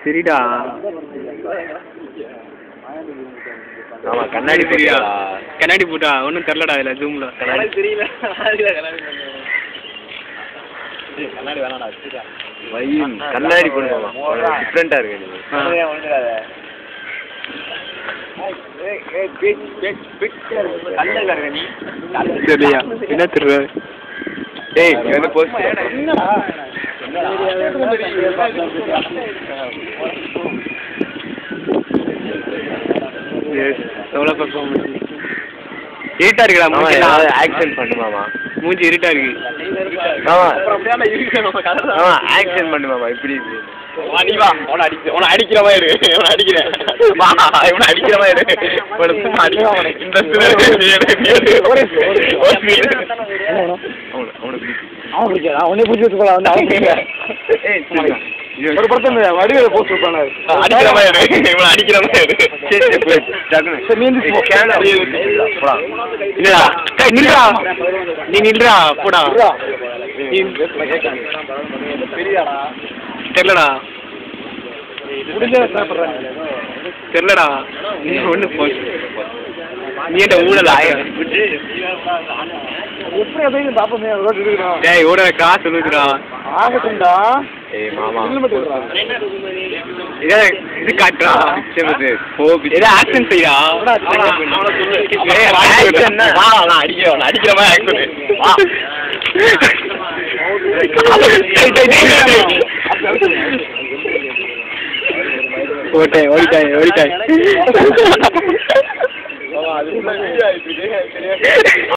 சரிடா. ஆமா கண்ணாடி தெரியா? கண்ணாடி போட்டா ஒன்றும் தெரிலடா இதில் ஜூமில். கண்ணாடி தெரியல. கண்ணாடி வேணாடா வையும். கண்ணாடி போடுமா டிஃப்ரெண்டா இருக்கு. சரியா என்ன தெரியல. டேய் என்ன போஸ்ட் எவ்வளோ பர்ஃபார்மன்ஸ் இருட்டா இருக்குடா. மூஞ்சி ஆக்ஷன் பண்ணுமாமா. மூஞ்சி இருட்டா இருக்கு. ஆமா ஆமா ஆக்ஷன் பண்ணுமாமா. இப்படி நீ வா உன அடிக்கிற மாதிரி இரு. உன அடிக்கிறேன் இவனை அடிக்கிற மாதிரி இரு. அவனே பிடிச்சி வச்சுக்கலாம். ஒரு படத்தை வடிவேல போஸ்ட் விட்டானே அடிக்கிற மாதிரி இரு. இவனை அடிக்கிற மாதிரி நில்றா. நீ நில்றா போடா. தெரியலடா தெரியலடா. ஒண்ணு நீ என்ன ஊழல் எப்படி பாப்பமே டேய் ஊழல காசு சொல்லுதுடா. ஆகட்டும்டா. ஏய் மாமா இது காட்டுறா. ஏதோ ஆக்ஷன் செய்யா. அடிக்கிற மாதிரி ஆக்ஷன். ஓட்டாய் ஓடிட்டாய் ஓடிட்டாய்.